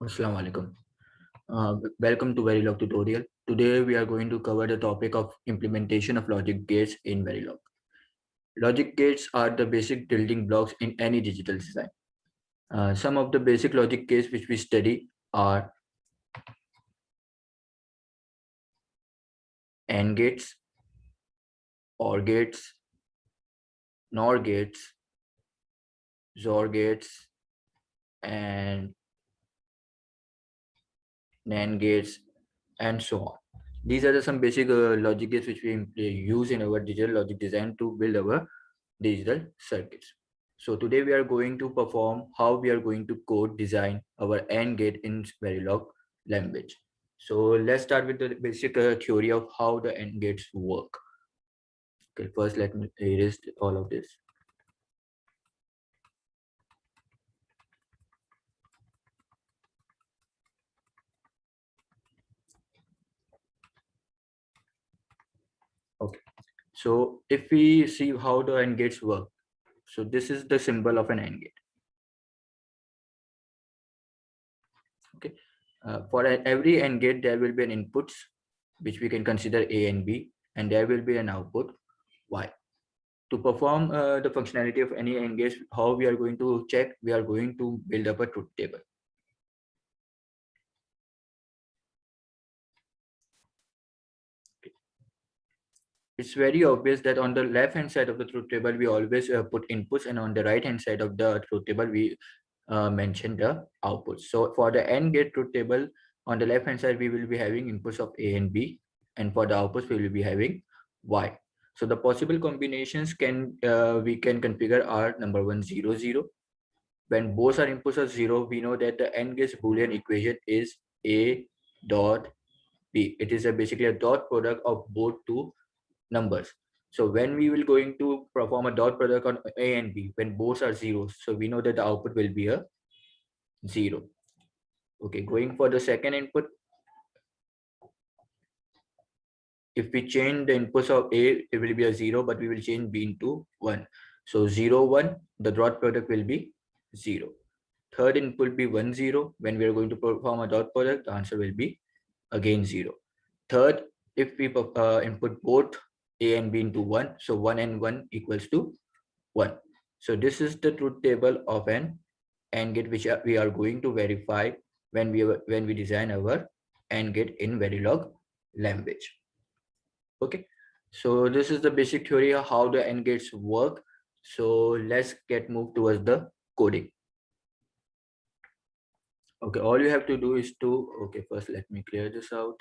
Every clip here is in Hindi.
Assalamu alaikum. Welcome to Verilog tutorial. Today we are going to cover the topic of implementation of logic gates in Verilog. Logic gates are the basic building blocks in any digital design. Some of the basic logic gates which we study are AND gates, OR gates, NOR gates, XOR gates, and NAND gates, and so on. These are some basic logic gates which we use in our digital logic design to build our digital circuits. So today we are going to perform how we are going to code design our AND gate in Verilog language. So let's start with the basic theory of how the AND gates work. Okay, first let me erase all of this. Okay, so if we see how the AND gates work, so this is the symbol of an AND gate. Okay, for every AND gate there will be an inputs which we can consider A and B, and there will be an output Y. To perform the functionality of any AND gate, how we are going to check? We are going to build up a truth table. Okay. It's very obvious that on the left hand side of the truth table, we always put inputs, and on the right hand side of the truth table, we mention the outputs. So for the AND gate truth table, on the left hand side, we will be having inputs of A and B, and for the outputs, we will be having Y. So the possible combinations we can configure are number 1, 0, 0. When both our inputs are 0, we know that the AND gate's Boolean equation is A dot B. It is basically a dot product of both two numbers. So when we will going to perform a dot product on A and B, when both are zeros, so we know that the output will be a 0. Okay, going for the second input, if we change the inputs of A, it will be a 0, but we will change B into 1. So 0, 1, the dot product will be 0. Third input will be 1, 0. When we are going to perform a dot product, the answer will be again 0. Third, if we input both A and B into 1, so 1 and 1 equals to 1. So this is the truth table of an AND gate which we are going to verify when we design our AND gate in Verilog language. Okay, so this is the basic theory of how the AND gates work. So let's get moved towards the coding. Okay, all you have to do is to, okay, first let me clear this out.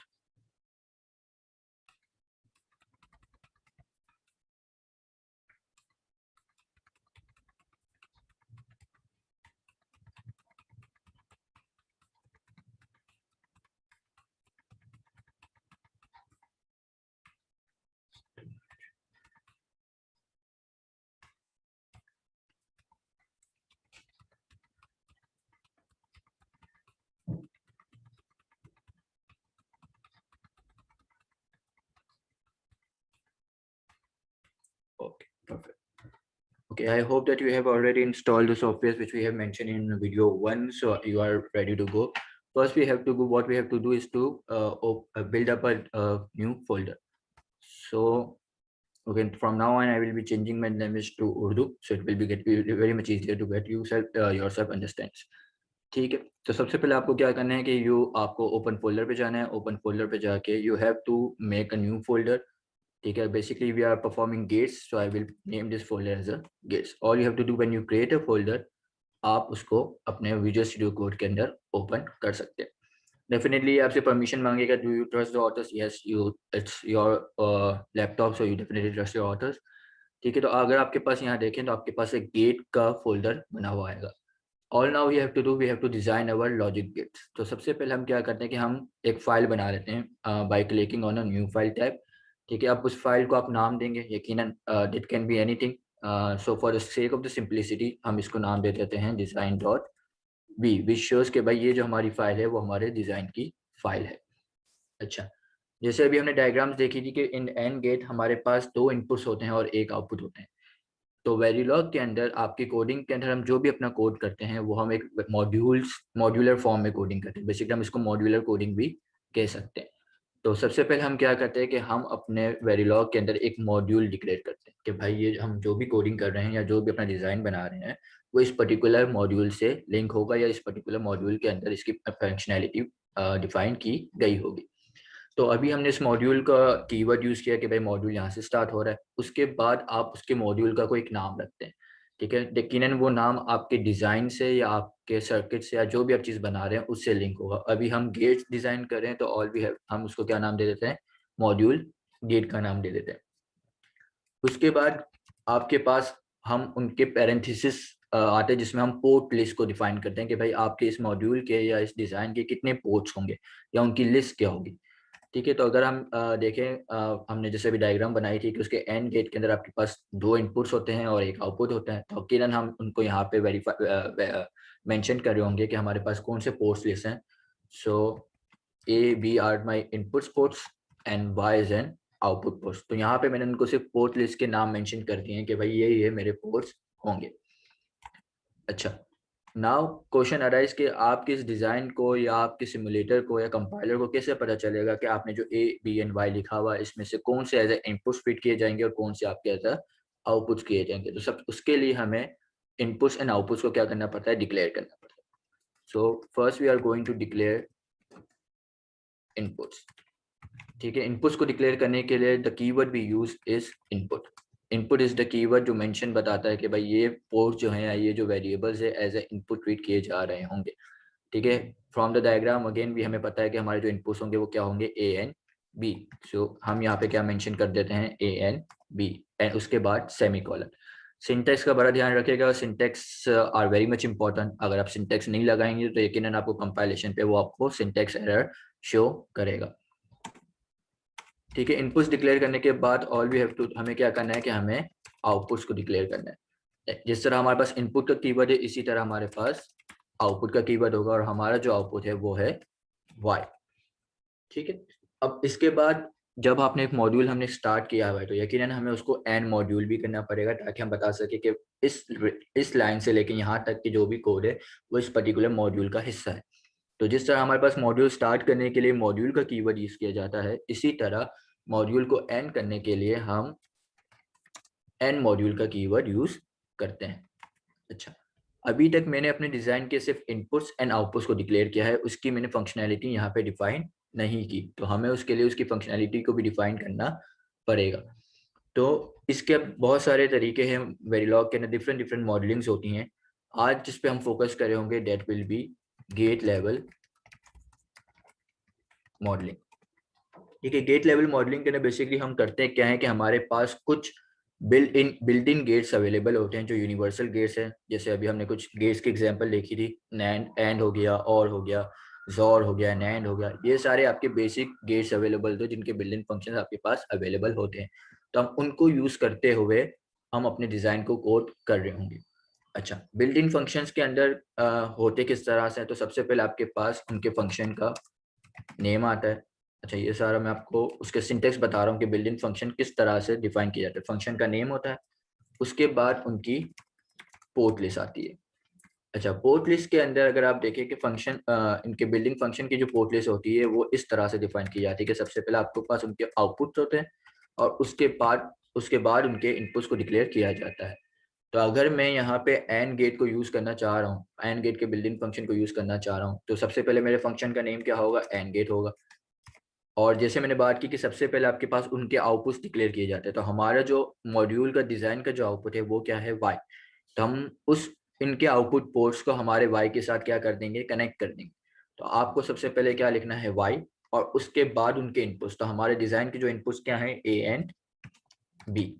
Okay, perfect. Okay, I hope that you have already installed the software which we have mentioned in video 1, so you are ready to go. First, what we have to do is to build up a new folder. So, okay, from now on, I will be changing my language to Urdu, so it will be very much easier to get yourself understands. ठीक है, तो सबसे पहले आपको क्या करना है कि आपको ओपन फोल्डर पे जाना है. ओपन फोल्डर पे जाके you have to make a new folder. ठीक है, basically we are performing gates, so I will name this folder as a gates. All you have to do when you create a folder, आप उसको अपने Visual Studio Code के अंदर ओपन कर सकते हैं. डेफिनेटली आपसे परमिशन मांगेगा, do you trust the author's? Yes, it's your laptop, so you definitely trust your authors. ठीक है, तो अगर आपके पास यहाँ देखें तो आपके पास एक गेट का फोल्डर बना हुआ आएगा. All now we have to do, we have to design our logic gates. तो सबसे पहले हम क्या करते हैं कि हम एक फाइल बना लेते हैं by clicking on a new file tab. ठीक है, आप उस फाइल को आप नाम देंगे, यकीनन it can be anything. So for the sake of the simplicity हम इसको नाम दे देते हैं design dot B, which shows के भाई ये जो हमारी फाइल है वो हमारे डिजाइन की फाइल है. अच्छा, जैसे अभी हमने डायग्राम्स देखी थी कि इन एंड गेट हमारे पास 2 इनपुट्स होते हैं और 1 आउटपुट होते हैं. तो वेरिलॉग के अंदर आपकी कोडिंग के अंदर हम जो भी अपना कोड करते हैं वो हम एक मॉड्यूलर फॉर्म में कोडिंग करते हैं। बेसिकली हम इसको मॉड्यूलर कोडिंग भी कह सकते हैं। तो सबसे पहले हम क्या करते हैं कि हम अपने वेरिलॉग के अंदर एक मॉड्यूल डिक्लेयर करते हैं कि भाई ये हम जो भी कोडिंग कर रहे हैं या जो भी अपना डिज़ाइन बना रहे हैं वो इस पर्टिकुलर मॉड्यूल से लिंक होगा या इस पर्टिकुलर मॉड्यूल के अंदर इसकी फंक्शनैलिटी डिफाइन की गई होगी। तो अभी हमने इस मॉड्यूल का कीवर्ड यूज़ किया कि भाई मॉड्यूल यहाँ से स्टार्ट हो रहा है। उसके बाद आप उसके मॉड्यूल का कोई एक नाम रखते हैं, ठीक है। यकीनन वो नाम आपके डिज़ाइन से या आपके सर्किट से या जो भी आप चीज़ बना रहे हैं उससे लिंक होगा। अभी हम गेट्स डिज़ाइन कर रहे हैं तो ऑल वी हैव, हम उसको क्या नाम दे देते हैं, मॉड्यूल गेट का नाम दे देते हैं। उसके बाद आपके पास हम उनके पैरेंथेसिस आते हैं जिसमें हम पोर्ट लिस्ट को डिफाइन करते हैं कि भाई आपके इस मॉड्यूल के या इस डिज़ाइन के कितने पोर्ट्स होंगे या उनकी लिस्ट क्या होगी, ठीक है। तो अगर हम देखें, हमने जैसे अभी डायग्राम बनाई थी कि उसके एंड गेट के अंदर आपके पास 2 इनपुट्स होते हैं और एक आउटपुट होता है। तो यकीनन हम उनको यहाँ पे वेरीफाई मेंशन कर रहे होंगे कि हमारे पास कौन से पोर्ट्स लिस्ट हैं। So A B are my inputs ports and Y is an output ports. तो यहाँ पे मैंने उनको सिर्फ पोर्ट लिस्ट के नाम मेंशन कर दिए हैं कि भाई ये मेरे पोर्ट्स होंगे। अच्छा, नाउ क्वेश्चन अराइज कि आप किस डिज़ाइन को या आपके सिमुलेटर को या कंपाइलर को कैसे पता चलेगा कि आपने जो ए बी एंड वाई लिखा हुआ है इसमें से कौन से एज ए इनपुट्स फीड किए जाएंगे और कौन से आपके एज आउटपुट्स किए जाएंगे। तो सब उसके लिए हमें इनपुट्स एंड आउटपुट्स को क्या करना पड़ता है, डिक्लेयर करना पड़ता है। So first we are going to declare inputs, ठीक है। इनपुट्स को डिक्लेयर करने के लिए the keyword we use is input. Input is the keyword जो मेंशन बताता है कि भाई ये पोर्ट जो है या ये जो वेरिएबल्स है एज ए इनपुट ट्रीट किए जा रहे होंगे, ठीक है। फ्रॉम द डायग्राम अगेन भी हमें पता है कि हमारे जो इनपुट्स होंगे वो क्या होंगे, ए एंड बी। सो हम यहाँ पे क्या मेंशन कर देते हैं, ए एंड बी, एंड उसके बाद सेमीकोलन। सिंटेक्स का बड़ा ध्यान रखिएगा, syntax are very much important. अगर आप सिंटेक्स नहीं लगाएंगे तो यकीनन आपको कंपाइलेशन पे वो आपको सिंटेक्स एरर शो करेगा, ठीक है। इनपुट्स डिक्लेयर करने के बाद ऑल वी हैव टू, हमें क्या करना है कि हमें आउटपुट्स को डिक्लेयर करना है। जिस तरह हमारे पास इनपुट का कीवर्ड है इसी तरह हमारे पास आउटपुट का कीवर्ड होगा और हमारा जो आउटपुट है वो है y, ठीक है। अब इसके बाद जब आपने एक मॉड्यूल हमने स्टार्ट किया हुआ है तो यकीनन हमें उसको एंड मॉड्यूल भी करना पड़ेगा ताकि हम बता सके कि इस लाइन से लेके यहाँ तक की जो भी कोड है वो इस पर्टिकुलर मॉड्यूल का हिस्सा है। तो जिस तरह हमारे पास मॉड्यूल स्टार्ट करने के लिए मॉड्यूल का कीवर्ड यूज किया जाता है, इसी तरह मॉड्यूल को एंड करने के लिए हम एंड मॉड्यूल का कीवर्ड यूज करते हैं। अच्छा, अभी तक मैंने अपने डिजाइन के सिर्फ इनपुट्स एंड आउटपुट्स को डिक्लेयर किया है, उसकी मैंने फंक्शनैलिटी यहाँ पे डिफाइन नहीं की। तो हमें उसके लिए उसकी फंक्शनैलिटी को भी डिफाइन करना पड़ेगा। तो इसके बहुत सारे तरीके हैं, वेरिलॉग के अंदर डिफरेंट डिफरेंट मॉडलिंग्स होती हैं। आज जिस पे हम फोकस कर रहे होंगे that will be gate level modelling, ठीक है। गेट लेवल मॉडलिंग के अंदर बेसिकली हम करते हैं क्या है कि हमारे पास कुछ बिल्ट इन गेट्स अवेलेबल होते हैं जो यूनिवर्सल गेट्स हैं। जैसे अभी हमने कुछ गेट्स की एग्जांपल देखी थी, नैंड एंड हो गया, और हो गया, जोर हो गया, नैंड हो गया। ये सारे आपके बेसिक गेट्स अवेलेबल थे जिनके बिल्ट इन फंक्शन आपके पास अवेलेबल होते हैं। तो हम उनको यूज करते हुए हम अपने डिजाइन को कोड कर रहे होंगे। अच्छा, बिल्ट इन फंक्शंस के अंदर होते किस तरह से हैं, तो सबसे पहले आपके पास उनके फंक्शन का नेम आता है। अच्छा, ये सारा मैं आपको उसके सिंटेक्स बता रहा हूँ कि बिल्ट इन फंक्शन किस तरह से डिफाइन किया जाता है। फंक्शन का नेम होता है, उसके बाद उनकी पोर्ट लिस्ट आती है। अच्छा, पोर्ट लिस्ट के अंदर अगर आप देखें कि फंक्शन इनके बिल्डिंग फंक्शन की जो पोर्ट लिस्ट होती है वो इस तरह से डिफाइन की जाती है कि सबसे पहले आपके पास उनके आउटपुट होते हैं और उसके बाद उनके इनपुट्स को डिक्लेयर किया जाता है। तो अगर मैं यहाँ पे एंड गेट को यूज करना चाह रहा हूँ, एंड गेट के बिल्डिंग फंक्शन को यूज करना चाह रहा हूँ, तो सबसे पहले मेरे फंक्शन का नेम क्या होगा, एंड गेट होगा। और जैसे मैंने बात की कि सबसे पहले आपके पास उनके आउटपुट्स डिक्लेयर किए जाते हैं, तो हमारा जो मॉड्यूल का डिजाइन का जो आउटपुट है वो क्या है, वाई। तो हम उस इनके आउटपुट पोर्ट्स को हमारे वाई के साथ क्या कर देंगे, कनेक्ट कर देंगे। तो आपको सबसे पहले क्या लिखना है, वाई, और उसके बाद उनके इनपुट्स। तो हमारे डिजाइन के जो इनपुट्स क्या है, ए एंड बी,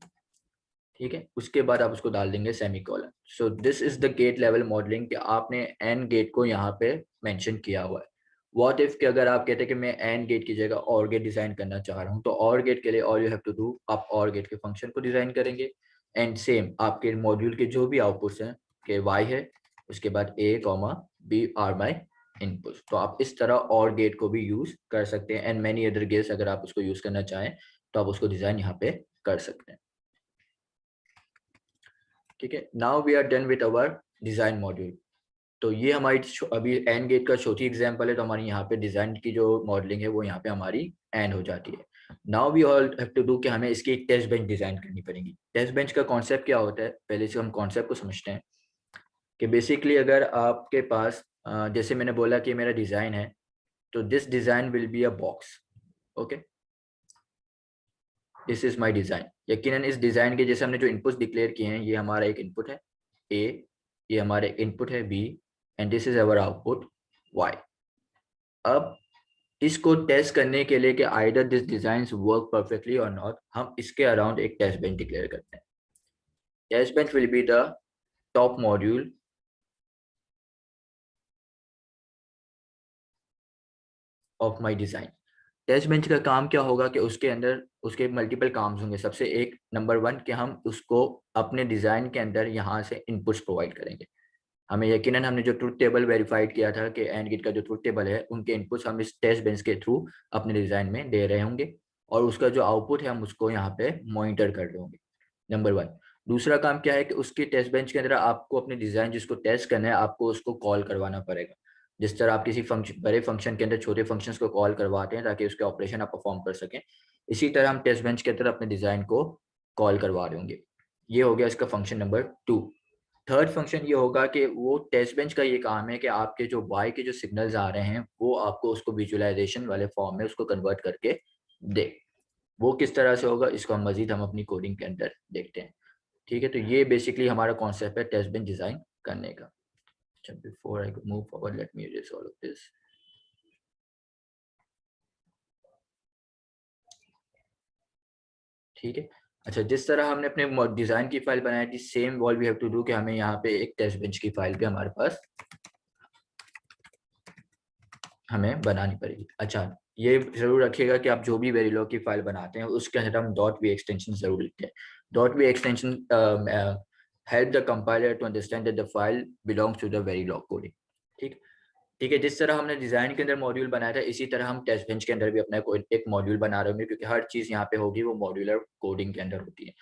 ठीक है। उसके बाद आप उसको डाल देंगे semicolon. So this is the gate level modelling कि आपने एंड गेट को यहाँ पे मेंशन किया हुआ है। व्हाट इफ कि अगर आप कहते हैं कि मैं एंड गेट की जगह और गेट डिजाइन करना चाह रहा हूँ, तो और गेट के लिए all you have to do, आप और गेट के फंक्शन को डिजाइन करेंगे एंड सेम आपके मॉड्यूल के जो भी आउटपुट्स हैं कि वाई है, उसके बाद A comma B are my inputs. तो आप इस तरह और गेट को भी यूज कर सकते हैं एंड मैनी अदर गेट्स अगर आप उसको यूज करना चाहें तो आप उसको डिजाइन यहाँ पे कर सकते हैं। ठीक है, now we are done with our design module. तो ये हमारी अभी एंड गेट का चौथी एग्जांपल है। तो हमारी यहाँ पे डिजाइन की जो मॉडलिंग है वो यहाँ पे हमारी एंड हो जाती है। Now we all have to do कि हमें इसकी एक टेस्ट बेंच डिजाइन करनी पड़ेगी। टेस्ट बेंच का कॉन्सेप्ट क्या होता है, पहले से हम कॉन्सेप्ट को समझते हैं कि बेसिकली अगर आपके पास जैसे मैंने बोला कि मेरा डिजाइन है, तो this design will be a box. Okay, this is my design. यकीनन इस डिजाइन के जैसे हमने जो इनपुट डिक्लेयर किए हैं, ये हमारा एक इनपुट है ए, ये हमारे इनपुट है B, and this is our output Y. अब इसको टेस्ट करने के लिए कि either this design work perfectly or not, हम इसके अराउंड एक टेस्ट बेंच डिक्लेयर करते हैं। Test bench will be the top module of my design. Test bench का काम क्या होगा कि उसके अंदर उसके मल्टीपल काम्स होंगे। सबसे एक नंबर वन कि हम उसको अपने डिजाइन के अंदर यहाँ से इनपुट्स प्रोवाइड करेंगे। हमें यकीनन हमने जो ट्रुथ टेबल वेरीफाइड किया था कि एंड गेट का जो ट्रुथ टेबल है, उनके इनपुट्स हम इस टेस्ट बेंच के थ्रू अपने डिजाइन में दे रहे होंगे, और उसका जो आउटपुट है हम उसको यहाँ पे मॉनिटर कर रहे होंगे, नंबर वन। दूसरा काम क्या है कि उसकी टेस्ट बेंच के अंदर आपको अपने डिजाइन जिसको टेस्ट करना है, आपको उसको कॉल करवाना पड़ेगा। जिस तरह आप किसी फंक्शन, बड़े फंक्शन के अंदर छोटे फंक्शंस को कॉल करवाते हैं ताकि उसके ऑपरेशन आप परफॉर्म कर सकें, इसी तरह हम टेस्ट बेंच के अंदर अपने डिजाइन को कॉल करवा रहे होंगे। ये हो गया इसका फंक्शन नंबर 2। थर्ड फंक्शन ये होगा कि वो टेस्ट बेंच का ये काम है कि आपके जो वाई के जो सिग्नल्स आ रहे हैं वो आपको उसको विजुअलाइजेशन वाले फॉर्म में उसको कन्वर्ट करके दे। वो किस तरह से होगा, इसको हम मजीद हम अपनी कोडिंग के अंदर देखते हैं। ठीक है, तो ये बेसिकली हमारा कॉन्सेप्ट है टेस्ट बेंच डिजाइन करने का। Before I move forward, let me erase all of this. ठीक है, अच्छा, जिस तरह हमने अपने डिजाइन की फाइल बनाई थी, same wall we have to do कि हमें यहाँ पे एक टेस्ट बेंच की फाइल भी हमारे पास हमें बनानी पड़ेगी। अच्छा, ये जरूर रखिएगा कि आप जो भी वेरिलॉग की फाइल बनाते हैं उसके अंदर हम डॉट वी एक्सटेंशन जरूर लिखते हैं। Dot V extension help the compiler to understand that the file belongs to the Verilog coding. ठीक ठीक है, जिस तरह हमने डिजाइन के अंदर मॉड्यूल बनाया था, इसी तरह हम टेस्ट बेंच के अंदर भी अपना कोई एक मॉड्यूल बना रहे होंगे, क्योंकि हर चीज यहाँ पे होगी वो मॉड्यूलर कोडिंग के अंदर होती है।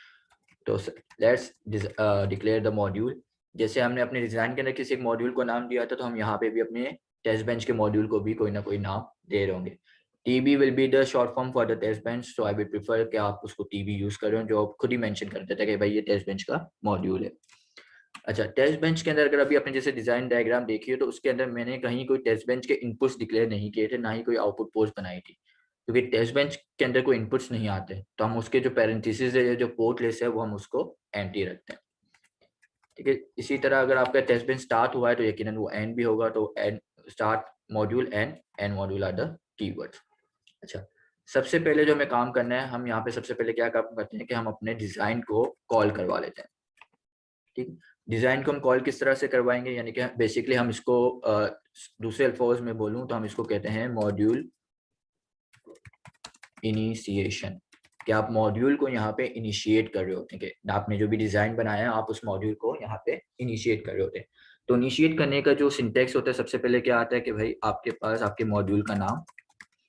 तो लेट्स डिक्लेयर द मॉड्यूल। जैसे हमने अपने डिजाइन के अंदर किसी एक मॉड्यूल को नाम दिया था, तो हम यहाँ पे भी अपने टेस्ट बेंच के मॉड्यूल को भी कोई ना कोई नाम दे रहे होंगे। TB will be the short form for the test bench, so I will prefer कि आप उसको टीबी यूज करें, जो आप खुद ही मेंशन कर देते हैं कि भाई ये टेस्ट बेंच का मॉड्यूल है। अच्छा, टेस्ट बेंच के अंदर अगर अभी आपने जैसे डिजाइन डायग्राम देखी है, तो उसके अंदर मैंने कहीं कोई टेस्ट बेंच के इनपुट्स डिक्लेयर नहीं किए थे, ना ही कोई आउटपुट पोस्ट बनाई थी, क्योंकि टेस्ट बेंच के अंदर कोई इनपुट्स नहीं आते। तो हम उसके जो पैरेंथेसिस है, जो पोर्ट लिस्ट है, वो हम उसको एंटी रखते हैं। ठीक है, इसी तरह अगर आपका टेस्ट बेंच स्टार्ट हुआ है तो यकीनन वो एंड भी होगा। तो end, start module, end module are the keywords. अच्छा, सबसे पहले जो हमें काम करना है, हम यहाँ पे सबसे पहले क्या काम करते हैं कि हम अपने डिजाइन को कॉल करवा लेते हैं। ठीक, डिजाइन को हम कॉल किस तरह से करवाएंगे, यानी कि बेसिकली हम इसको दूसरे अल्फाज में बोलूं तो हम इसको कहते हैं मॉड्यूल इनिशिएशन। कि आप मॉड्यूल को यहाँ पे इनिशिएट कर रहे होते हैं, कि आपने जो भी डिजाइन बनाया है आप उस मॉड्यूल को यहाँ पे इनिशिएट कर रहे होते हैं। तो इनिशिएट करने का जो सिंटेक्स होता है, सबसे पहले क्या आता है कि भाई आपके पास आपके मॉड्यूल का नाम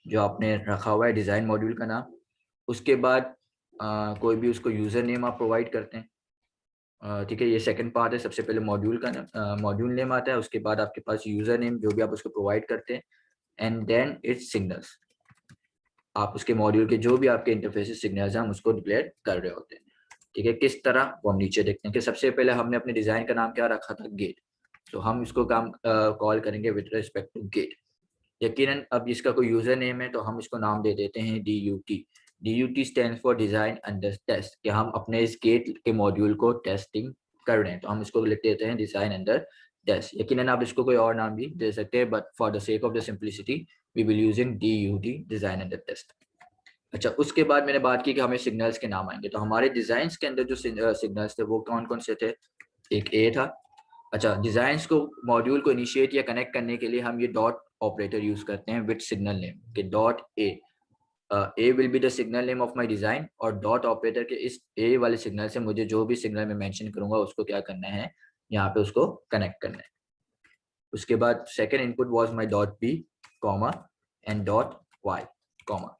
जो आपने रखा हुआ है, डिजाइन मॉड्यूल का नाम, उसके बाद कोई भी उसको यूजर नेम आप प्रोवाइड करते हैं। ठीक है, ये सेकंड पार्ट है। सबसे पहले मॉड्यूल का मॉड्यूल नेम आता है, उसके बाद आपके पास यूजर नेम जो भी आप उसको प्रोवाइड करते हैं, एंड देन इट्स सिग्नल्स। आप उसके मॉड्यूल के जो भी आपके इंटरफेस सिग्नल्स हैं हम उसको डिक्लेयर कर रहे होते हैं। ठीक है, किस तरह, वो हम नीचे देखते हैं कि सबसे पहले हमने अपने डिजाइन का नाम क्या रखा था, गेट। तो हम इसको काम कॉल करेंगे विद रिस्पेक्ट टू गेट। यकीनन अब इसका कोई यूजर नेम है तो हम इसको नाम दे देते हैं DUT। DUT stands for design under test, कि हम अपने इस गेट के मॉड्यूल को टेस्टिंग कर रहे हैं, तो हम इसको लिख देते हैं डिजाइन अंडर टेस्ट। यकीनन आप इसको कोई और नाम भी दे सकते हैं, but for the sake of the simplicity we will using DUT, design under test. अच्छा, उसके बाद मैंने बात की कि हमें सिग्नल्स के नाम आएंगे। तो हमारे डिजाइन के अंदर जो सिग्नल्स थे वो कौन कौन से थे, एक ए था। अच्छा, डिजाइन्स को, मॉड्यूल को इनिशिएट या कनेक्ट करने के लिए हम ये डॉट ऑपरेटर यूज करते हैं विद सिग्नल नेम के dot A will be the signal name of my design, और डॉट ऑपरेटर के इस ए वाले सिग्नल से मुझे जो भी सिग्नल मैं मेंशन करूंगा उसको क्या करना है, यहाँ पे उसको कनेक्ट करना है। उसके बाद second input was my dot B comma and dot Y comma.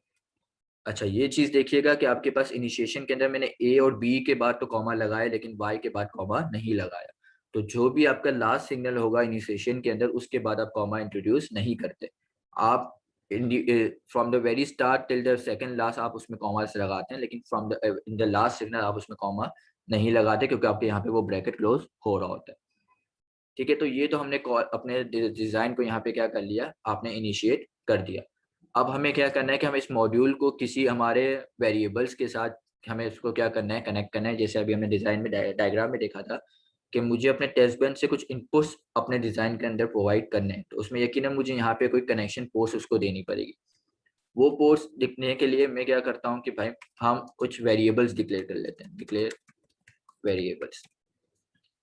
अच्छा, ये चीज देखिएगा कि आपके पास इनिशिएशन के अंदर मैंने ए और बी के बाद तो कॉमा लगाया, लेकिन वाई के बाद कॉमा नहीं लगाया। तो जो भी आपका लास्ट सिग्नल होगा इनिशिएशन के अंदर, उसके बाद आप कॉमा इंट्रोड्यूस नहीं करते। आप from the very start till the second last आप उसमें कॉमा से लगाते हैं, लेकिन from the in the last signal आप उसमें कॉमा नहीं लगाते, क्योंकि आपके यहाँ पे वो ब्रैकेट क्लोज हो रहा होता है। ठीक है, तो ये तो हमने अपने डिजाइन को यहाँ पे क्या कर लिया, आपने इनिशिएट कर दिया। अब हमें क्या करना है कि हम इस मॉड्यूल को किसी हमारे वेरिएबल्स के साथ हमें इसको क्या करना है, कनेक्ट करना है। जैसे अभी हमने डिजाइन में डायग्राम में देखा था कि मुझे अपने टेस्ट बेंच से कुछ इनपुट्स अपने डिजाइन के अंदर प्रोवाइड करने हैं, तो उसमें यकीनन मुझे यहाँ पे कोई कनेक्शन पोस्ट उसको देनी पड़ेगी। वो पोस्ट दिखने के लिए मैं क्या करता हूँ कि भाई हम कुछ वेरिएबल्स डिक्लेयर कर लेते हैं, डिक्लेयर वेरिएबल्स।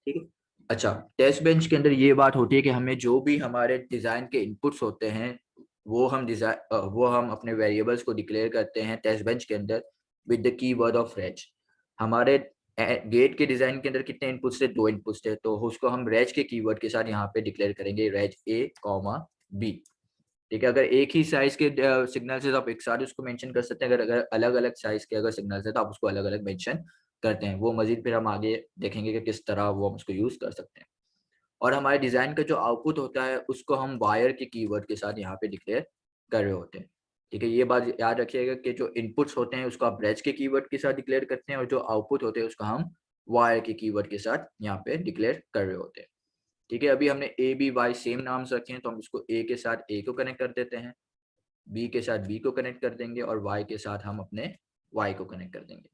ठीक है। अच्छा, टेस्ट बेंच के अंदर ये बात होती है कि हमें जो भी हमारे डिजाइन के इनपुट्स होते हैं वो हम अपने वेरिएबल्स को डिक्लेयर करते हैं टेस्ट बेंच के अंदर with the keyword of reg. हमारे गेट के डिजाइन के अंदर कितने इनपुट्स थे, 2 इनपुट्स थे, तो उसको हम रेज के कीवर्ड के साथ यहाँ पे डिक्लेयर करेंगे, रेज ए कॉमा बी। ठीक है, अगर एक ही साइज के सिग्नल है तो आप एक साथ उसको मेंशन कर सकते हैं, अगर अगर अलग अलग साइज के अगर सिग्नल है तो आप उसको अलग अलग मेंशन करते हैं। वो मजीद फिर हम आगे देखेंगे कि किस तरह वो हम उसको यूज कर सकते हैं। और हमारे डिजाइन का जो आउटपुट होता है उसको हम वायर के कीवर्ड के साथ यहाँ पे डिक्लेयर कर रहे होते हैं। ठीक है, ये बात याद रखिएगा कि जो इनपुट्स होते हैं उसको आप ब्रेज के कीवर्ड के साथ डिक्लेयर करते हैं, और जो आउटपुट होते हैं उसको हम वायर के कीवर्ड के साथ यहाँ पे डिक्लेयर कर रहे होते हैं। ठीक है, अभी हमने ए बी वाई सेम नाम्स रखे हैं, तो हम इसको ए के साथ ए को कनेक्ट कर देते हैं, बी के साथ बी को कनेक्ट कर देंगे, और वाई के साथ हम अपने वाई को कनेक्ट कर देंगे।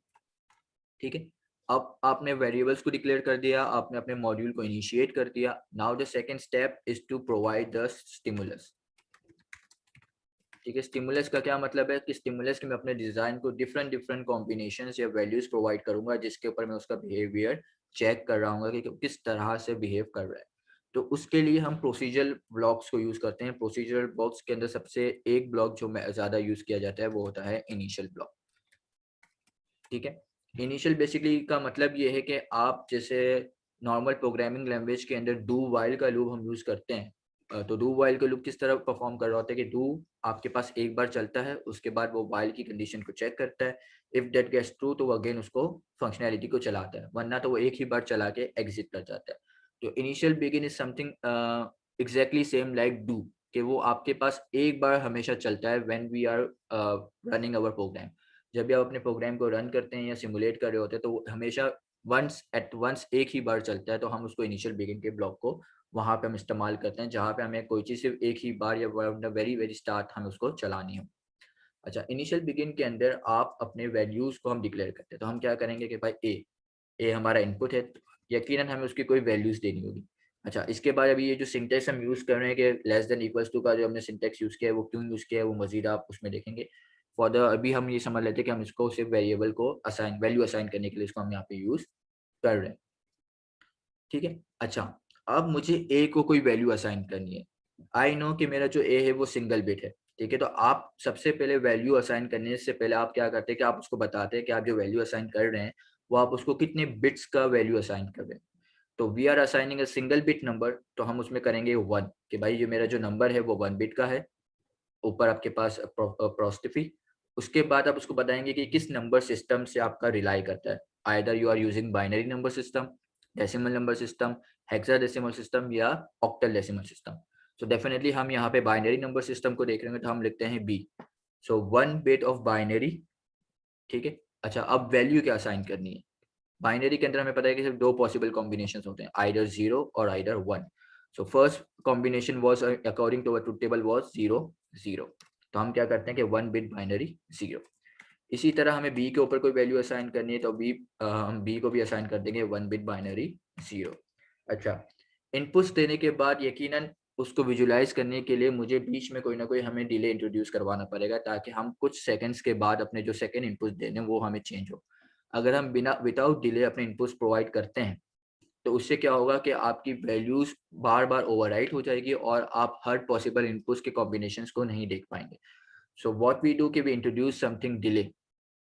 ठीक है, अब आपने वेरिएबल्स को डिक्लेयर कर दिया, आपने अपने मॉड्यूल को इनिशिएट कर दिया। Now the second step is to provide the stimulus. ठीक है, स्टिमुलस का क्या मतलब है कि स्टिमुलस के मैं अपने डिजाइन को डिफरेंट डिफरेंट कॉम्बिनेशंस या वैल्यूज प्रोवाइड करूंगा, जिसके ऊपर मैं उसका बिहेवियर चेक कर रहा हूँ कि किस तरह से बिहेव कर रहा है। तो उसके लिए हम प्रोसीजरल ब्लॉक्स को यूज करते हैं। प्रोसीजरल ब्लॉक्स के अंदर सबसे एक ब्लॉक जो ज्यादा यूज किया जाता है वो होता है इनिशियल ब्लॉक। ठीक है, इनिशियल बेसिकली का मतलब ये है कि आप जैसे नॉर्मल प्रोग्रामिंग लैंग्वेज के अंदर डू वाइल का लूप हम यूज करते हैं, तो डू वाइल का लूप किस तरह परफॉर्म कर रहा होता है कि डू आपके पास एक बार चलता है, उसके बाद वो वाइल की कंडीशन को चेक करता है। इफ दैट गेट्स ट्रू तो वो अगेन उसको फंक्शनैलिटी को चलाता है, वरना तो वो एक ही बार चला के एग्जिट कर जाता है। तो initial begin is something exactly same like do, कि वो आपके पास एक बार हमेशा चलता है when we are running our program. जब भी आप अपने प्रोग्राम को रन करते हैं या सिमुलेट कर रहे होते हैं तो वो हमेशा वंस एट वंस एक ही बार चलता है, तो हम उसको इनिशियल बिगिन के ब्लॉक को वहां पे हम इस्तेमाल करते हैं, जहां पे हमें कोई चीज सिर्फ एक ही बार या वेरी वेरी स्टार्ट हमें उसको चलानी हो। अच्छा, इनिशियल बिगिन के अंदर आप अपने वैल्यूज को हम डिक्लेयर करते हैं, तो हम क्या करेंगे कि भाई ए हमारा इनपुट है, तो यकीनन हमें उसकी कोई वैल्यूज देनी होगी। अच्छा, इसके बाद अभी ये जो सिंटेक्स हम यूज कर रहे हैं कि लेस देन इक्वल्स टू का जो हमने सिंटेक्स यूज किया है वो क्यों यूज किया है वो मजीद आप उसमें देखेंगे। फॉर द अभी हम ये समझ लेते हैं कि हम इसको सिर्फ वेरिएबल को असाइन वैल्यू असाइन करने के लिए इसको हम यहाँ पे यूज कर रहे हैं। ठीक है, अच्छा, अब मुझे ए को कोई वैल्यू असाइन करनी है। आई नो कि मेरा जो ए है वो सिंगल बिट है। ठीक है, तो आप सबसे पहले वैल्यू असाइन करने से पहले आप क्या करते हैं कि आप उसको बताते हैं कि आप जो वैल्यू असाइन कर रहे हैं वो आप उसको कितने बिट्स का वैल्यू असाइन कर रहे हैं। तो we are assigning a single bit number, तो हम उसमें करेंगे 1 कि भाई ये मेरा जो नंबर है वो 1 बिट का है। ऊपर आपके पास प्रोस्टिफी। उसके बाद आप उसको बताएंगे कि किस नंबर सिस्टम से आपका रिलाई करता है, either you are using binary number system, decimal number system, hexadecimal system या octal decimal system. So definitely हम यहाँ पे बाइनरी नंबर सिस्टम को देख रहे हैं, तो हम लिखते हैं B. So 1 bit of binary. ठीक है, अच्छा, अब वैल्यू क्या असाइन करनी है। बाइनरी के अंदर हमें पता है कि सिर्फ 2 पॉसिबल कॉम्बिनेशंस होते हैं, आइदर 0 और either 1। So first combination was according to our truth table was 0 0। तो हम क्या करते हैं कि 1 बिट बाइनरी 0। इसी तरह हमें बी के ऊपर कोई वैल्यू असाइन करनी है, तो हम बी को भी असाइन कर देंगे 1 बिट बाइनरी 0। अच्छा, इनपुट्स देने के बाद यकीनन उसको विजुलाइज करने के लिए मुझे बीच में कोई ना कोई हमें डिले इंट्रोड्यूस करवाना पड़ेगा, ताकि हम कुछ सेकंड्स के बाद अपने जो सेकंड इनपुट देने वो हमें चेंज हो। अगर हम बिना विदाउट डिले अपने इनपुट्स प्रोवाइड करते हैं तो उससे क्या होगा कि आपकी वैल्यूज बार बार ओवरराइट हो जाएगी और आप हर पॉसिबल इनपुट्स के कॉम्बिनेशंस को नहीं देख पाएंगे। सो व्हाट वी डू कि वी इंट्रोड्यूस समथिंग डिले।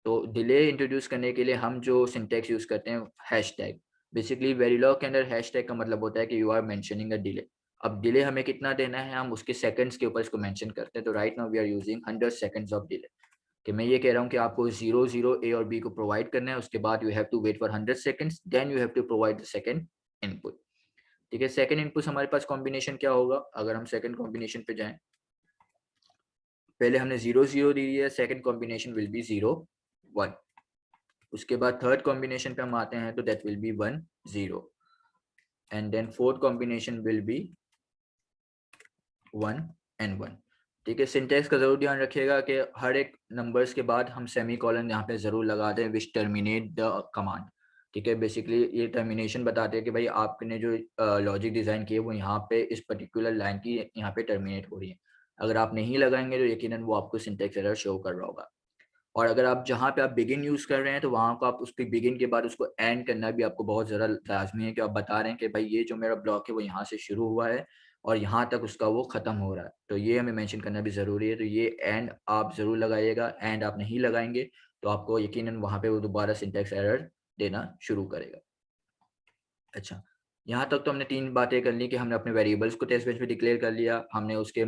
तो डिले इंट्रोड्यूस करने के लिए हम जो सिंटेक्स यूज करते हैं हैशटैग। बेसिकली वेरिलॉग के अंदर हैशटैग का मतलब होता है कि you are mentioning a delay. अब डिले हमें कितना देना है हम उसके सेकंड्स के ऊपर इसको मेंशन करते हैं, तो right now we are using 100 seconds of delay. कि मैं ये कह रहा हूँ कि आपको 0 0 A और B को प्रोवाइड करना है, उसके बाद you have to wait for 100 seconds, then you have to provide the second input. ठीक है, सेकेंड इनपुट हमारे पास कॉम्बिनेशन क्या होगा, अगर हम सेकेंड कॉम्बिनेशन पे जाएं, पहले हमने 0 0 दी है, सेकेंड कॉम्बिनेशन विल बी 0 1। उसके बाद थर्ड कॉम्बिनेशन पे हम आते हैं तो that will be 1 0, and then fourth combination will be 1 and 1। ठीक है, सिंटेक्स का जरूर ध्यान रखिएगा कि हर एक नंबर्स के बाद हम सेमी कॉलन यहाँ पे जरूर लगा दें, विच टर्मिनेट द कमांड। ठीक है, बेसिकली ये टर्मिनेशन बताते हैं कि भाई आपने जो लॉजिक डिजाइन किए वो यहाँ पे इस पर्टिकुलर लाइन की यहाँ पे टर्मिनेट हो रही है। अगर आप नहीं लगाएंगे तो यकीनन वो आपको सिंटेक्स एरर शो कर रहा होगा। और अगर आप जहाँ पे आप बिगिन यूज कर रहे हैं तो वहाँ को आप उसके बिगिन के बाद उसको एंड करना भी आपको बहुत ज़्यादा लाजमी है, कि आप बता रहे हैं कि भाई ये जो मेरा ब्लॉक है वो यहाँ से शुरू हुआ है और यहाँ तक उसका वो ख़त्म हो रहा है, तो ये हमें मेंशन करना भी ज़रूरी है। तो ये एंड आप ज़रूर लगाइएगा, एंड आप नहीं लगाएंगे तो आपको यकीनन वहाँ पे वो दोबारा सिंटेक्स एरर देना शुरू करेगा। अच्छा, यहाँ तक तो हमने 3 बातें कर ली कि हमने अपने वेरिएबल्स को टेस्ट बेंच पे डिक्लेयर कर लिया, हमने उसके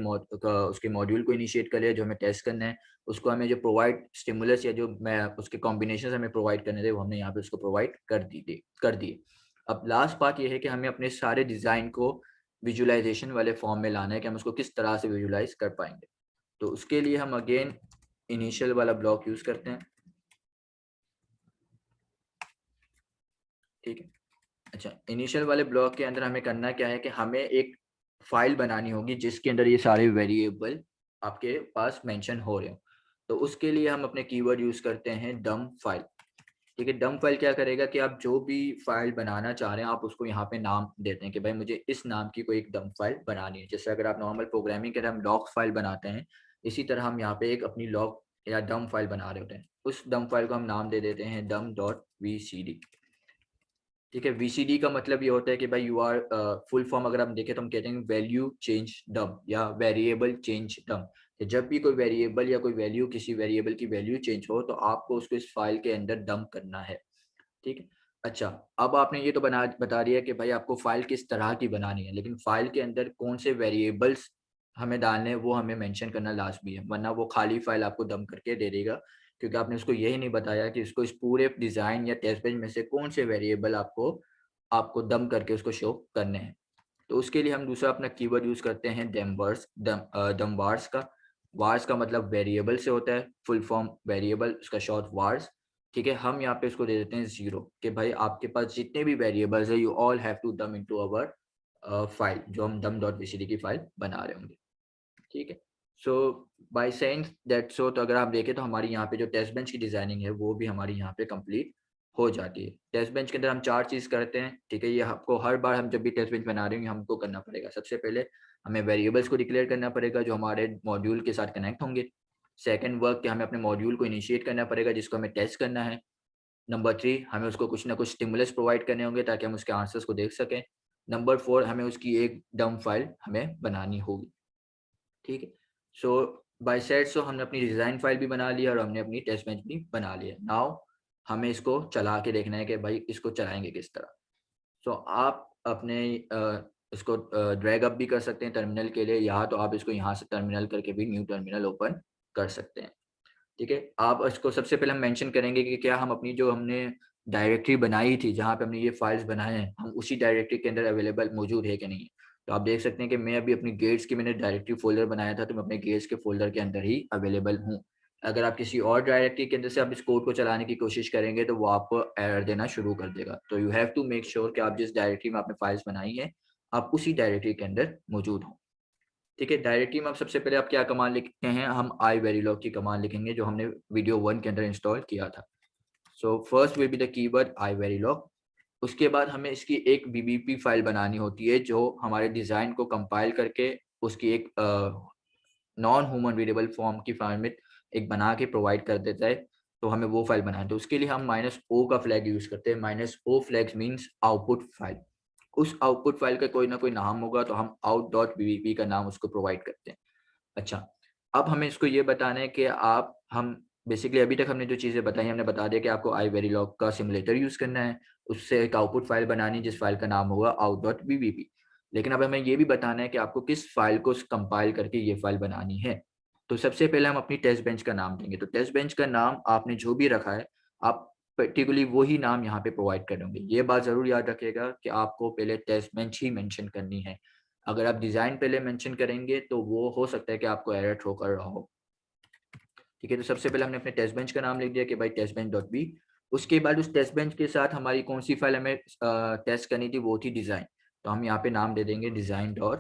मॉड्यूल को इनिशिएट कर लिया जो हमें टेस्ट करना है, उसको हमें जो प्रोवाइड स्टिमुलस या जो मैं उसके कॉम्बिनेशंस हमें प्रोवाइड करने थे वो हमने यहाँ पे उसको प्रोवाइड कर दिए। अब लास्ट बात ये है कि हमें अपने सारे डिज़ाइन को विजुअलाइजेशन वाले फॉर्म में लाना है कि हम उसको किस तरह से विजुअलाइज कर पाएंगे। तो उसके लिए हम अगेन इनिशियल वाला ब्लॉक यूज़ करते हैं। ठीक है, अच्छा, इनिशियल वाले ब्लॉक के अंदर हमें करना क्या है कि हमें एक फाइल बनानी होगी जिसके अंदर ये सारे वेरिएबल आपके पास मेंशन हो रहे हो। तो उसके लिए हम अपने कीवर्ड यूज करते हैं डम फाइल। ठीक है, डम फाइल क्या करेगा कि आप जो भी फाइल बनाना चाह रहे हैं आप उसको यहाँ पे नाम देते हैं कि भाई मुझे इस नाम की कोई एक डम फाइल बनानी है। जैसे अगर आप नॉर्मल प्रोग्रामिंग के अंदर हम लॉग फाइल बनाते हैं, इसी तरह हम यहाँ पे एक अपनी लॉग या डम फाइल बना रहे होते हैं। उस डम फाइल को हम नाम दे देते हैं dum.vcd। ठीक है, वीसीडी का मतलब ये होता है कि भाई यू आर फुल फॉर्म अगर हम देखें तो हम कहते हैं वैल्यू चेंज डम या वेरिएबल चेंज डम। तो जब भी कोई वेरिएबल या कोई वैल्यू किसी वेरिएबल की वैल्यू चेंज हो तो आपको उसको इस फाइल के अंदर डम करना है। ठीक है, अच्छा, अब आपने ये तो बता दिया कि भाई आपको फाइल किस तरह की बनानी है, लेकिन फाइल के अंदर कौन से वेरिएबल्स हमें डालने हैं वो हमें मेंशन करना लाजमी है, वरना वो खाली फाइल आपको डम करके दे देगा, क्योंकि आपने उसको यही नहीं बताया कि इसको इस पूरे डिजाइन या टेस्ट पेज में से कौन से वेरिएबल आपको आपको डम करके उसको शो करने हैं। तो उसके लिए हम दूसरा अपना कीवर्ड यूज करते हैं डम वार्स का। वार्स का मतलब वेरिएबल से होता है, फुल फॉर्म वेरिएबल, उसका शॉर्ट वार्स। ठीक है, हम यहाँ पे इसको दे देते हैं 0 कि भाई आपके पास जितने भी वेरिएबल्स है यू ऑल हैव टू डम इनटू अवर फाइल, जो हम dum.vcd की फाइल बना रहे होंगे। ठीक है, सो बाय सेइंग दैट सो, तो अगर आप देखें तो हमारी यहाँ पे जो टेस्ट बेंच की डिजाइनिंग है वो भी हमारी यहाँ पे कंप्लीट हो जाती है। टेस्ट बेंच के अंदर हम 4 चीज करते हैं। ठीक है, ये आपको हर बार हम जब भी टेस्ट बेंच बना रहे होंगे हमको करना पड़ेगा। सबसे पहले हमें वेरिएबल्स को डिक्लेयर करना पड़ेगा जो हमारे मॉड्यूल के साथ कनेक्ट होंगे। सेकंड वर्क कि हमें अपने मॉड्यूल को इनिशिएट करना पड़ेगा जिसको हमें टेस्ट करना है। नंबर 3 हमें उसको कुछ ना कुछ स्टिमुलस प्रोवाइड करने होंगे ताकि हम उसके आंसर्स को देख सकें। नंबर 4 हमें उसकी एक डम फाइल हमें बनानी होगी। ठीक है, सो बाय सेट सो हमने अपनी डिज़ाइन फाइल भी बना लिया और हमने अपनी टेस्ट बेंच भी बना लिया। नाउ हमें इसको चला के देखना है कि भाई इसको चलाएंगे किस तरह। सो आप अपने इसको ड्रैग अप भी कर सकते हैं टर्मिनल के लिए, या तो आप इसको यहाँ से टर्मिनल करके भी न्यू टर्मिनल ओपन कर सकते हैं। ठीक है, आप इसको सबसे पहले हम मेंशन करेंगे कि क्या हम अपनी जो हमने डायरेक्टरी बनाई थी जहाँ पे हमने ये फाइल्स बनाए हैं हम उसी डायरेक्टरी के अंदर अवेलेबल मौजूद है कि नहीं है। तो आप देख सकते हैं कि मैं अभी अपनी गेट्स की मैंने डायरेक्टरी फोल्डर बनाया था तो मैं अपने गेट्स के फोल्डर के अंदर ही अवेलेबल हूँ। अगर आप किसी और डायरेक्टरी के अंदर से आप इस कोड को चलाने की कोशिश करेंगे तो वो आपको एरर देना शुरू कर देगा। तो you have to make sure कि आप जिस डायरेक्टरी में आपने फाइल्स बनाई है आप उसी डायरेक्टरी के अंदर मौजूद हों। ठीक है, डायरेक्टरी में आप सबसे पहले आप क्या कमांड लिखते हैं, हम आई वेरीलॉग की कमांड लिखेंगे जो हमने वीडियो 1 के अंदर इंस्टॉल किया था। So first will be the keyword I Verilog. उसके बाद हमें इसकी एक बीबीपी फाइल बनानी होती है जो हमारे डिजाइन को कंपाइल करके उसकी एक नॉन ह्यूमन रीडेबल फॉर्म की फॉर्मेट एक बना के प्रोवाइड कर देता है। तो हमें वो फाइल बनानी है, तो उसके लिए हम -o का फ्लैग यूज करते हैं। -o flag means output file. उस आउटपुट फाइल का कोई ना कोई नाम होगा तो हम out.bbp का नाम उसको प्रोवाइड करते हैं। अच्छा, अब हमें इसको ये बताना है कि आप हम बेसिकली अभी तक हमने जो चीज़ें बताई हमने बता दिया कि आपको आई वेरीलॉग का सिमुलेटर यूज़ करना है, उससे एक आउटपुट फाइल बनानी है जिस फाइल का नाम होगा out.bbp। लेकिन अब हमें ये भी बताना है कि आपको किस फाइल को कंपाइल करके ये फाइल बनानी है। तो सबसे पहले हम अपनी टेस्ट बेंच का नाम देंगे। तो टेस्ट बेंच का नाम आपने जो भी रखा है, आप पर्टिकुलरली वही नाम यहाँ पे प्रोवाइड करेंगे। ये बात जरूर याद रखिएगा कि आपको पहले टेस्ट बेंच ही मेंशन करनी है। अगर आप डिजाइन पहले मेंशन करेंगे तो वो हो सकता है कि आपको एरर थ्रो कर रहा हो। ठीक है, तो सबसे पहले हमने अपने टेस्ट बेंच का नाम लिख दिया कि भाई टेस्ट बेंच डॉट बी। उसके बाद उस टेस्ट बेंच के साथ हमारी कौन सी फाइल हमें टेस्ट करनी थी, वो थी डिजाइन। तो हम यहाँ पे नाम दे देंगे डिजाइन डॉट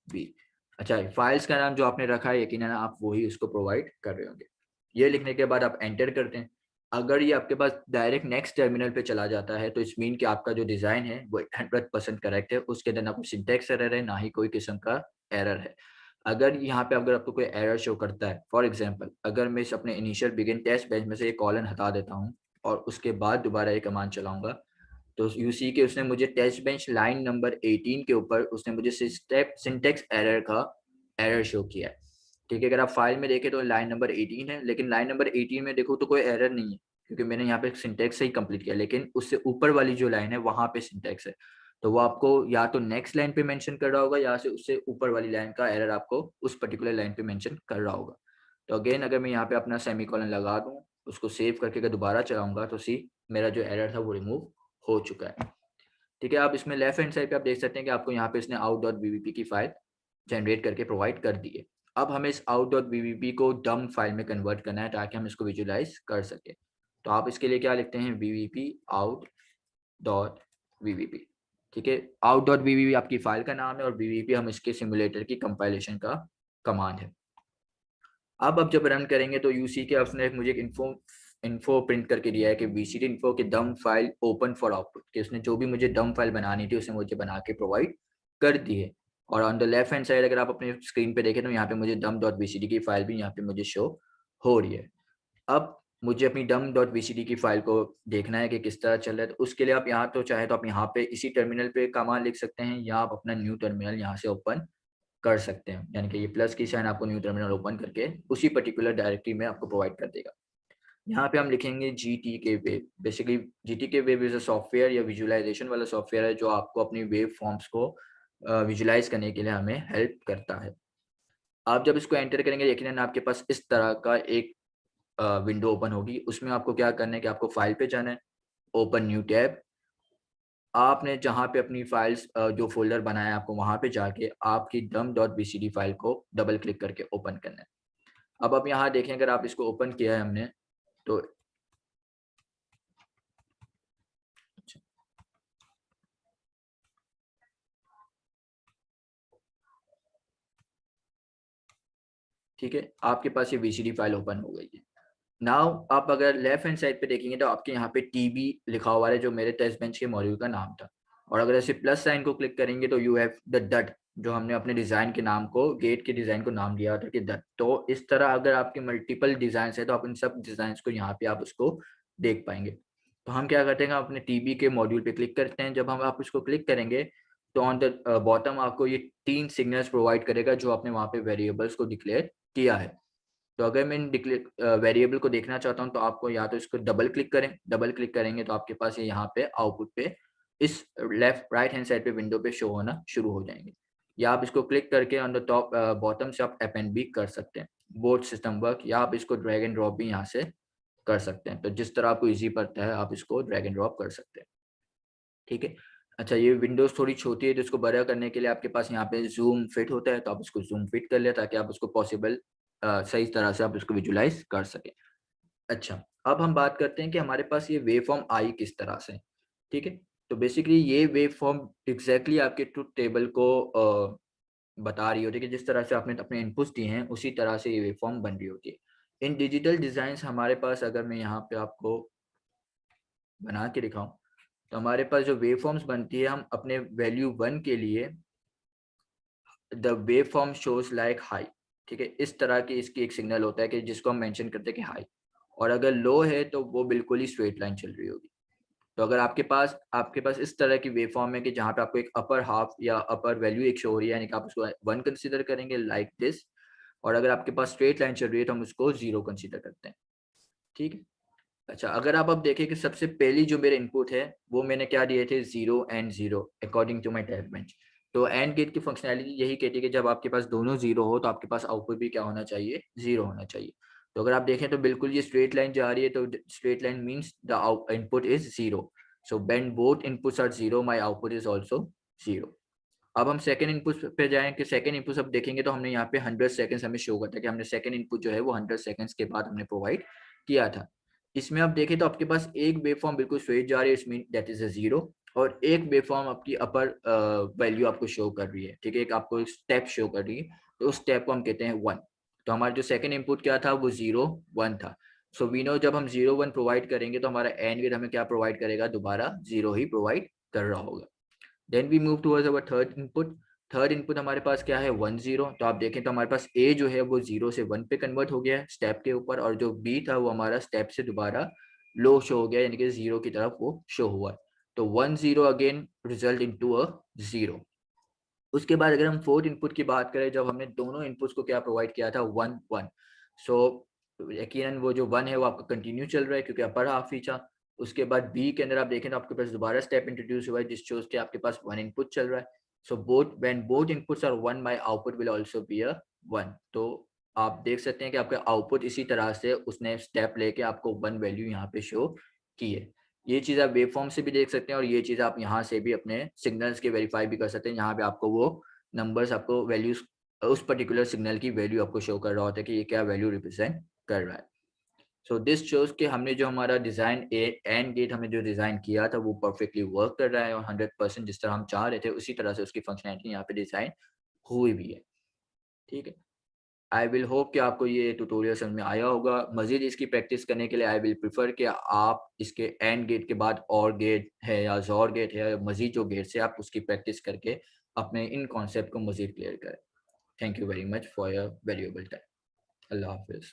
बी। अच्छा, फाइल्स का नाम जो आपने रखा है यकीनन आप वही उसको प्रोवाइड कर रहे होंगे। ये लिखने के बाद आप एंटर करते हैं। अगर ये आपके पास डायरेक्ट नेक्स्ट टर्मिनल पे चला जाता है तो इस मीन कि आपका जो डिजाइन है वो 100% करेक्ट है, उसके अंदर ना कोई सिंटेक्स एरर है ना ही कोई किस्म का एरर है। अगर यहाँ पे अगर आपको कोई एरर शो करता है, फॉर एग्जांपल अगर मैं इस अपने इनिशियल बिगिन टेस्ट बेंच में से ये कॉलन हटा देता हूँ और उसके बाद दोबारा ये कमांड चलाऊंगा, तो यू सी के उसने मुझे टेस्ट बेंच लाइन नंबर 18 के ऊपर उसने मुझे सिंटेक्स एरर का एरर शो किया है। ठीक है, अगर आप फाइल में देखें तो लाइन नंबर 18 है, लेकिन लाइन नंबर 18 में देखो तो कोई एरर नहीं है क्योंकि मैंने यहाँ पे सिंटेक्स से ही कंप्लीट किया, लेकिन उससे ऊपर वाली जो लाइन है वहां पे सिंटेक्स है। तो वो आपको या तो नेक्स्ट लाइन पे मेंशन कर रहा होगा या से उससे ऊपर वाली लाइन का एरर आपको उस पर्टिकुलर लाइन पे मेंशन कर रहा होगा। तो अगेन अगर मैं यहाँ पे अपना सेमीकोलन लगा दूं, उसको सेव करके अगर दोबारा चलाऊंगा तो सी मेरा जो एरर था वो रिमूव हो चुका है। ठीक है, आप इसमें लेफ्ट हैंड साइड पे आप देख सकते हैं कि आपको यहाँ पे इसने out.bvp की फाइल जनरेट करके प्रोवाइड कर दी है। अब हमें इस out.bvp को डम फाइल में कन्वर्ट करना है ताकि हम इसको विजुलाइज कर सके। तो आप इसके लिए क्या लिखते हैं, bvp out.bvp। ठीक है, out.bvp आपकी फाइल का नाम है और bvp हम इसके सिमुलेटर की कंपाइलेशन का कमांड है। अब जब रन करेंगे तो यूसी के उसने मुझे एक इन्फो प्रिंट करके दिया है कि बीसीडी इन्फो की डम फाइल ओपन फॉर आउटपुट, कि उसने जो भी मुझे डम फाइल बनानी थी उसने मुझे बना के प्रोवाइड कर दी है। और on the left hand side अगर आप अपने स्क्रीन पे देखें तो यहाँ पे मुझे डम डॉट बीसीडी की फाइल भी यहाँ पे मुझे शो हो रही है। अब मुझे अपनी डम डॉट बीसीडी की फाइल को देखना है कि किस तरह चल रहा है। तो उसके लिए आप यहाँ तो चाहे तो आप यहाँ पे इसी टर्मिनल पे कमांड लिख सकते हैं या आप अपना न्यू टर्मिनल यहाँ से ओपन कर सकते हैं, यानी कि ये प्लस की साइन आपको न्यू टर्मिनल ओपन करके उसी पर्टिकुलर डायरेक्टरी में आपको प्रोवाइड कर देगा। यहाँ पे हम लिखेंगे GTK web. Basically GTK web is a software या विजुअलाइजेशन वाला सॉफ्टवेयर है जो आपको अपनी वेब फॉर्म्स को विजुलाइज करने के लिए हमें हेल्प करता है। आप जब इसको एंटर करेंगे यकीनन आपके पास इस तरह का एक विंडो ओपन होगी। उसमें आपको क्या करना है कि आपको फाइल पे जाना है, ओपन न्यू टैब। आपने जहाँ पे अपनी फाइल्स जो फोल्डर बनाया है आपको वहाँ पे जाके आपकी dum.bcd फाइल को डबल क्लिक करके ओपन करना है। अब आप यहाँ देखें, अगर आप इसको ओपन किया है हमने तो ठीक है, आपके पास ये बीसीडी फाइल ओपन हो गई है। नाउ आप अगर लेफ्ट हैंड साइड पे देखेंगे तो आपके यहाँ पे टीबी लिखा हुआ है जो मेरे टेस्ट बेंच के मॉड्यूल का नाम था। और अगर ऐसे प्लस साइन को क्लिक करेंगे तो यू हैव द डट, जो हमने अपने डिजाइन के नाम को, गेट के डिजाइन को नाम दिया था कि डट। तो इस तरह अगर आपके मल्टीपल डिजाइन है तो आप इन सब डिजाइन को यहाँ पे आप उसको देख पाएंगे। तो हम क्या करते हैं, अपने टीबी के मॉड्यूल पे क्लिक करते हैं। जब हम आप उसको क्लिक करेंगे तो ऑन द बॉटम आपको ये 3 सिग्नल्स प्रोवाइड करेगा जो आपने वहाँ पे वेरिएबल्स को डिक्लेयर किया है। तो अगर मैं इन वेरिएबल को देखना चाहता हूँ तो आपको या तो इसको डबल क्लिक करें, डबल क्लिक करेंगे तो आपके पास ये यहाँ पे आउटपुट पे इस लेफ्ट राइट हैंड साइड पे विंडो पे शो होना शुरू हो जाएंगे। या आप इसको क्लिक करके ऑन द टॉप बॉटम से आप अपेंड भी कर सकते हैं, बोथ सिस्टम वर्क। या आप इसको ड्रैग एंड ड्रॉप भी यहाँ से कर सकते हैं। तो जिस तरह आपको ईजी पड़ता है आप इसको ड्रैग एंड ड्रॉप कर सकते हैं। ठीक है, अच्छा ये विंडोज थोड़ी छोटी है तो इसको बड़ा करने के लिए आपके पास यहाँ पे जूम फिट होता है, तो आप इसको जूम फिट कर ले ताकि आप उसको पॉसिबल सही तरह से आप इसको विजुलाइज कर सकें। अच्छा, अब हम बात करते हैं कि हमारे पास ये वेव फॉर्म आई किस तरह से। ठीक है, तो बेसिकली ये वेव फॉर्म एग्जैक्टली आपके ट्रुथ टेबल को बता रही होती है कि जिस तरह से आपने अपने इनपुट्स दिए हैं उसी तरह से ये वेव फॉर्म बन रही होती है। इन डिजिटल डिजाइन हमारे पास, अगर मैं यहाँ पे आपको बना के दिखाऊं, तो हमारे पास जो वेव फॉर्म्स बनती है, हम अपने वैल्यू 1 के लिए the wave form shows like high. ठीक है, इस तरह की इसकी एक सिग्नल होता है कि जिसको हम मेंशन करते हैं कि हाई। और अगर लो है तो वो बिल्कुल ही स्ट्रेट लाइन चल रही होगी। तो अगर आपके पास इस तरह की वेव फॉर्म है कि जहाँ पे आपको एक अपर हाफ या अपर वैल्यू एक शो हो रही है, यानी कि आप उसको 1 कंसीडर करेंगे लाइक दिस। और अगर आपके पास स्ट्रेट लाइन चल रही है तो हम उसको 0 कंसीडर करते हैं। ठीक है, अच्छा अगर आप अब देखें कि सबसे पहली जो मेरे इनपुट है वो मैंने क्या दिए थे, 0 and 0 according to my test bench. तो एंड गेट की फंक्शनैलिटी यही कहती है कि जब आपके पास दोनों जीरो हो तो आपके पास आउटपुट भी क्या होना चाहिए, जीरो होना चाहिए। तो अगर आप देखें तो बिल्कुल ये स्ट्रेट लाइन जा रही है, तो straight line means the input is zero. So when both inputs are zero my output is also zero. अब हम सेकंड इनपुट पे जाएं कि सेकंड इनपुट अब देखेंगे तो हमने यहाँ पे 100 सेकंड्स हमें शो करता है कि हमने सेकंड इनपुट जो है वो 100 सेकंड्स के बाद हमने प्रोवाइड किया था। इसमें आप देखें तो आपके पास एक वेवफॉर्म बिल्कुल स्ट्रेट जा रही है, इसमें दैट इज अ जीरो, और एक वेवफॉर्म आपकी अपर वैल्यू आपको शो कर रही है, ठीक है, एक आपको स्टेप शो कर रही है, तो उस स्टेप को हम कहते हैं 1। तो हमारा जो सेकंड इनपुट क्या था वो 0 1 था। सो वी नो जब हम 0 1 प्रोवाइड करेंगे तो हमारा एंड गेट हमें क्या प्रोवाइड करेगा, दोबारा 0 ही प्रोवाइड कर रहा होगा। Then we move towards our third input. Third input हमारे पास क्या है, 1 0। तो आप देखें तो हमारे पास ए जो है वो 0 से 1 पे कन्वर्ट हो गया है स्टेप के ऊपर, और जो बी था वो हमारा स्टेप से दोबारा लो शो हो गया, यानी कि 0 की तरफ वो शो हुआ। तो 1 0 अगेन रिजल्ट इनटू अ 0। उसके बाद अगर हम फोर्थ इनपुट की बात करें, जब हमने दोनों इनपुट्स को क्या प्रोवाइड किया था, 1 1। सो यकीनन वो जो 1 है वो आपका कंटिन्यू चल रहा है क्योंकि अपर हाफ ही था। उसके बाद बी के अंदर आप देखें तो आपके पास दोबारा स्टेप इंट्रोड्यूस हुआ है जिस शोज के आपके पास 1 इनपुट चल रहा है। So both when both inputs are 1 my output will also be a 1। तो आप देख सकते हैं कि आपका आउटपुट इसी तरह से उसने स्टेप लेके आपको 1 वैल्यू यहाँ पे शो की है। ये चीज़ आप वेवफॉर्म से भी देख सकते हैं और ये चीज़ आप यहाँ से भी अपने सिग्नल्स के वेरीफाई भी कर सकते हैं। यहाँ पे आपको वो नंबर्स, आपको वैल्यूज, उस पर्टिकुलर सिग्नल की वैल्यू आपको शो कर रहा होता है कि ये क्या वैल्यू रिप्रेजेंट कर रहा है। सो दिस शोज कि हमने जो हमारा डिज़ाइन एंड गेट हमने जो डिज़ाइन किया था वो परफेक्टली वर्क कर रहा है और 100% जिस तरह हम चाह रहे थे उसी तरह से उसकी फंक्शनैलिटी यहाँ पे डिज़ाइन हुई भी है। ठीक है, आई विल होप कि आपको ये ट्यूटोरियल समझ में आया होगा। मज़ीद इसकी प्रैक्टिस करने के लिए आई विल प्रेफर कि आप इसके एंड गेट के बाद और गेट है या ज़ोर गेट है, मज़ीद जो गेट्स है आप उसकी प्रैक्टिस करके अपने इन कॉन्सेप्ट को मज़ीद क्लियर करें। Thank you very much for your valuable time. अल्लाह हाफ़िज़।